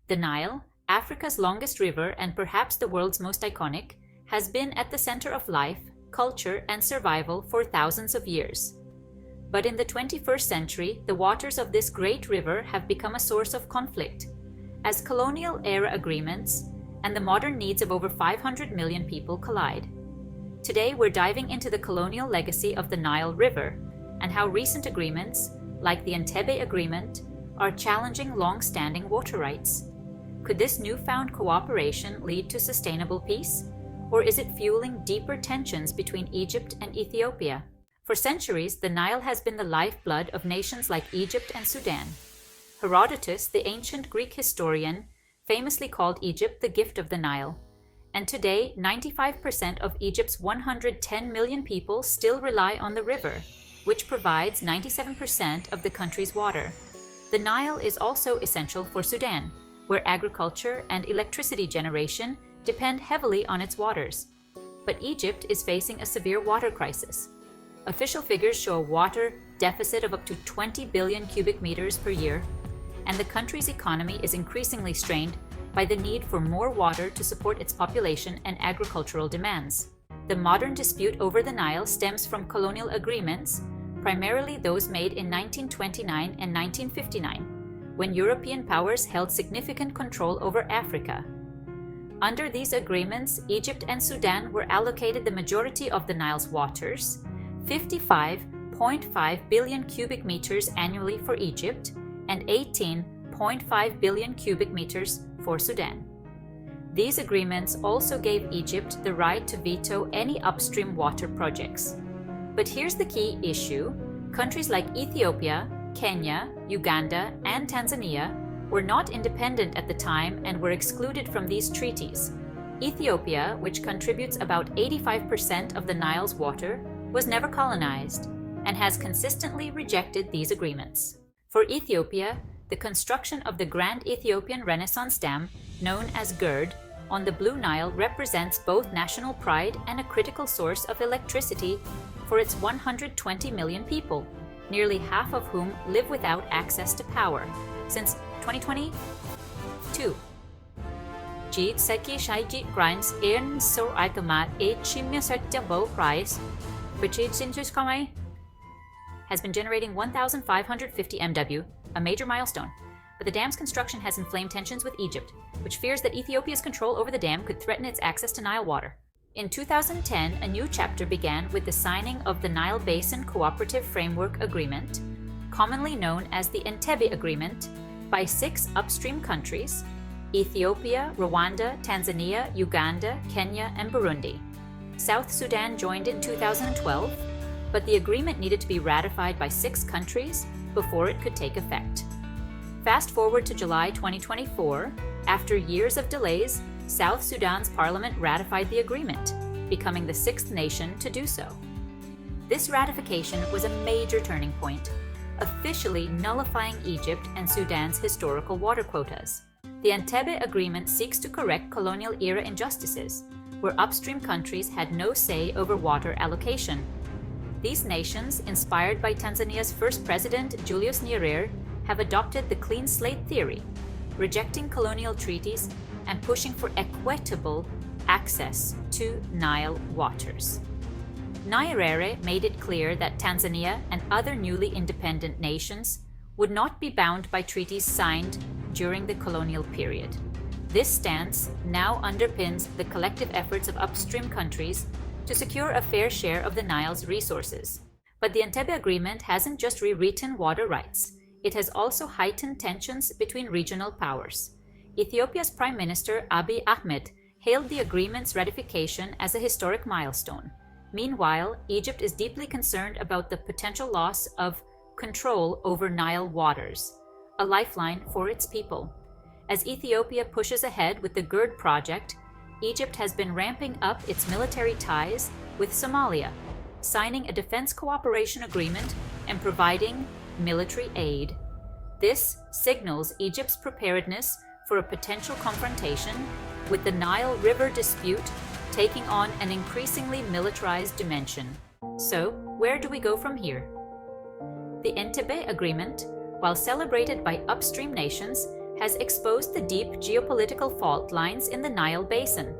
The Nile, Africa's longest river and perhaps the world's most iconic, has been at the center of life, culture, and survival for thousands of years. But in the 21st century, the waters of this great river have become a source of conflict, as colonial-era agreements and the modern needs of over 500 million people collide. Today, we're diving into the colonial legacy of the Nile River and how recent agreements, like the Entebbe Agreement, are challenging long-standing water rights. Could this newfound cooperation lead to sustainable peace? Or is it fueling deeper tensions between Egypt and Ethiopia? For centuries, the Nile has been the lifeblood of nations like Egypt and Sudan. Herodotus, the ancient Greek historian, famously called Egypt the gift of the Nile. And today, 95% of Egypt's 110 million people still rely on the river, which provides 97% of the country's water. The Nile is also essential for Sudan, where agriculture and electricity generation depend heavily on its waters. But Egypt is facing a severe water crisis. Official figures show a water deficit of up to 20 billion cubic meters per year, and the country's economy is increasingly strained by the need for more water to support its population and agricultural demands. The modern dispute over the Nile stems from colonial agreements, primarily those made in 1929 and 1959, when European powers held significant control over Africa. Under these agreements, Egypt and Sudan were allocated the majority of the Nile's waters, 55.5 billion cubic meters annually for Egypt and 18.5 billion cubic meters for Sudan. These agreements also gave Egypt the right to veto any upstream water projects. But here's the key issue. Countries like Ethiopia, Kenya, Uganda, and Tanzania were not independent at the time and were excluded from these treaties. Ethiopia, which contributes about 85% of the Nile's water, was never colonized and has consistently rejected these agreements. For Ethiopia, the construction of the Grand Ethiopian Renaissance Dam, known as GERD, on the Blue Nile represents both national pride and a critical source of electricity for its 120 million people, nearly half of whom live without access to power since 2022. Jit Seki Shaiji Grimes Earn So Ikamat A Chimya Sekta Bow Price, which has been generating 1,550 MW, a major milestone. But the dam's construction has inflamed tensions with Egypt, which fears that Ethiopia's control over the dam could threaten its access to Nile water. In 2010, a new chapter began with the signing of the Nile Basin Cooperative Framework Agreement, commonly known as the Entebbe Agreement, by 6 upstream countries: Ethiopia, Rwanda, Tanzania, Uganda, Kenya, and Burundi. South Sudan joined in 2012, but the agreement needed to be ratified by 6 countries before it could take effect. Fast forward to July 2024, after years of delays, South Sudan's parliament ratified the agreement, becoming the 6th nation to do so. This ratification was a major turning point, officially nullifying Egypt and Sudan's historical water quotas. The Entebbe Agreement seeks to correct colonial-era injustices, where upstream countries had no say over water allocation. These nations, inspired by Tanzania's first president Julius Nyerere, have adopted the clean slate theory, rejecting colonial treaties and pushing for equitable access to Nile waters. Nyerere made it clear that Tanzania and other newly independent nations would not be bound by treaties signed during the colonial period. This stance now underpins the collective efforts of upstream countries to secure a fair share of the Nile's resources. But the Entebbe Agreement hasn't just rewritten water rights, it has also heightened tensions between regional powers. Ethiopia's Prime Minister Abiy Ahmed hailed the agreement's ratification as a historic milestone. Meanwhile, Egypt is deeply concerned about the potential loss of control over Nile waters, a lifeline for its people. As Ethiopia pushes ahead with the GERD project, Egypt has been ramping up its military ties with Somalia, signing a defense cooperation agreement and providing military aid. This signals Egypt's preparedness for a potential confrontation, with the Nile River dispute taking on an increasingly militarized dimension. So, where do we go from here? The Entebbe Agreement, while celebrated by upstream nations, has exposed the deep geopolitical fault lines in the Nile Basin.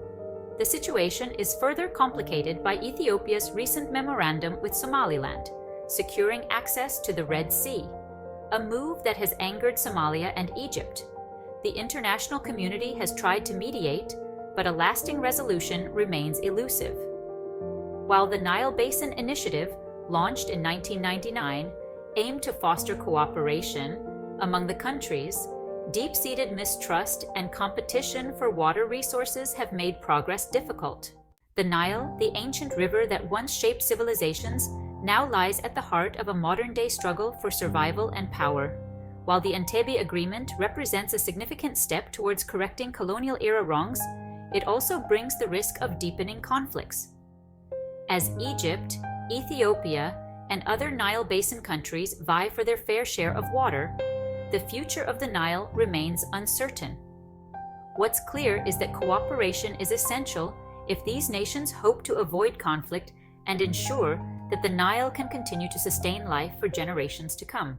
The situation is further complicated by Ethiopia's recent memorandum with Somaliland, securing access to the Red Sea, a move that has angered Somalia and Egypt. The international community has tried to mediate, but a lasting resolution remains elusive. While the Nile Basin Initiative, launched in 1999, aimed to foster cooperation among the countries, deep-seated mistrust and competition for water resources have made progress difficult. The Nile, the ancient river that once shaped civilizations, now lies at the heart of a modern-day struggle for survival and power. While the Entebbe Agreement represents a significant step towards correcting colonial-era wrongs, it also brings the risk of deepening conflicts. As Egypt, Ethiopia, and other Nile Basin countries vie for their fair share of water, the future of the Nile remains uncertain. What's clear is that cooperation is essential if these nations hope to avoid conflict and ensure that the Nile can continue to sustain life for generations to come.